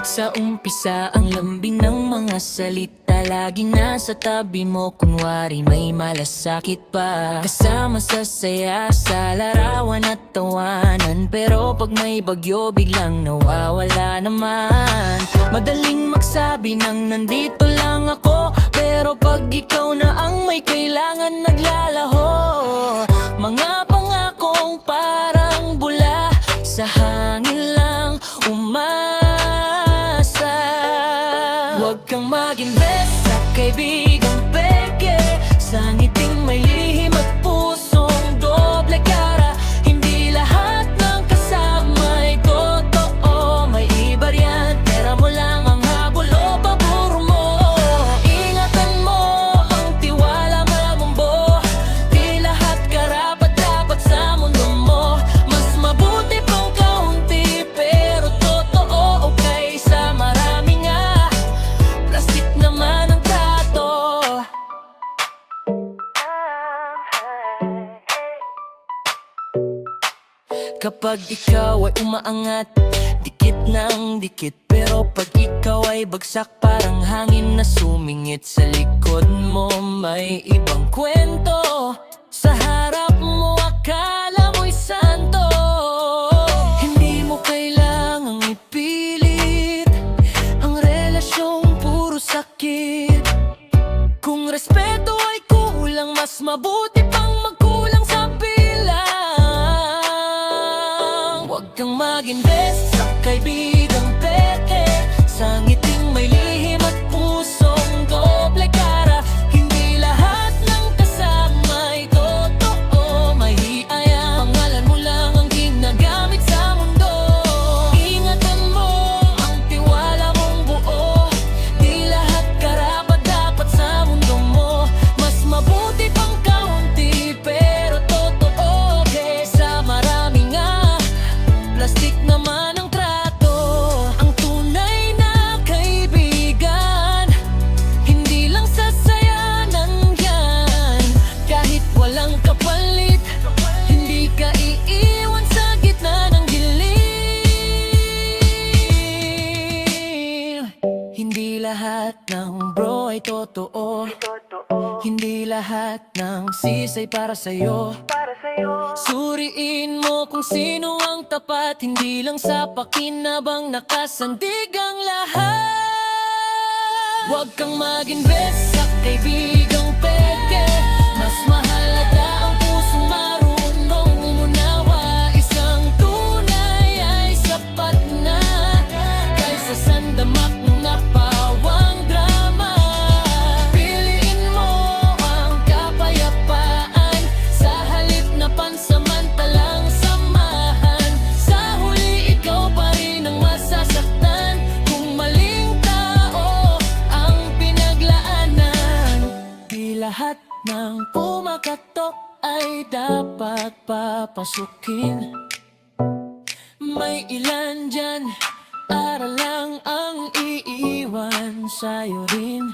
Sa umpisa ang lambing ng mga salita, lagi nasa tabi mo kunwari may malasakit pa. Kasama sa saya, sa larawan at tawanan, pero pag may bagyo biglang nawawala naman. Madaling magsabi ng nandito lang ako, pero pag ikaw na ang may kailangan naglalaho. Mga pangakong parang bula, sa hangin lang umasa. Huwag kang mag-invest sa kaibigang peke, sa ngiting may lihim at pusong doble cara. Hindi lahat ng kasama ay totoo, may iba riyan, pera mo lang ang habol o pabor mo. Ingatan mo ang tiwala malambo, di lahat karapat dapat sa mundo mo. Mas mabuti pang kaunti pero totoo, okay sa marami nga. Plastic naman ang trato. Kapag ikaw ay umaangat, dikit ng dikit, pero pag ikaw ay bagsak, parang hangin na sumingit. Sa likod mo may ibang kwento, sa harap mo akala mo'y santo. Hindi mo kailangang ipilit ang relasyong puro sakit. Kung respeto ay kulang, mas mabuti pang magkulang sa bilang. Huwag kang mag-invest sa kaibigang peke, sa ngiting may lihim at pusong doble cara. Hindi lahat ng kasama ay totoo, may hiaya. Pangalan mo lang ang ginagamit sa mundo. Ingatan mo ang tiwala mong buo, di lahat karapat dapat sa mundo mo. Mas mabuti pang kaunti pero totoo, kesa marami nga. Plastic naman ang trato. Ang tunay na kaibigan, hindi lang sa saya nandyan. Kahit walang kapalit, hindi ka iiwan sa gitna ng dilim. Hindi lahat ng bro ay totoo, hindi lahat ng sis ay para sa'yo. Suriin mo kung sino ang tapat, hindi lang sa pakinabang nakasandig ang lahat. Huwag kang mag-invest sa kaibigang peke, mas mahalaga ang pusong marunong umunawa. Isang tunay ay sapat na, kaysa sandamak na pawang drama. Piliin mo ang kapayapaan, sa halip na pansamantalang samahan. Sa huli ikaw pa rin ang masasaktan, kung maling tao ang pinaglaanan. Di lahat ng pumakatok ay dapat papasukin. May ilan dyan, aral lang ang iiwan sa'yo rin.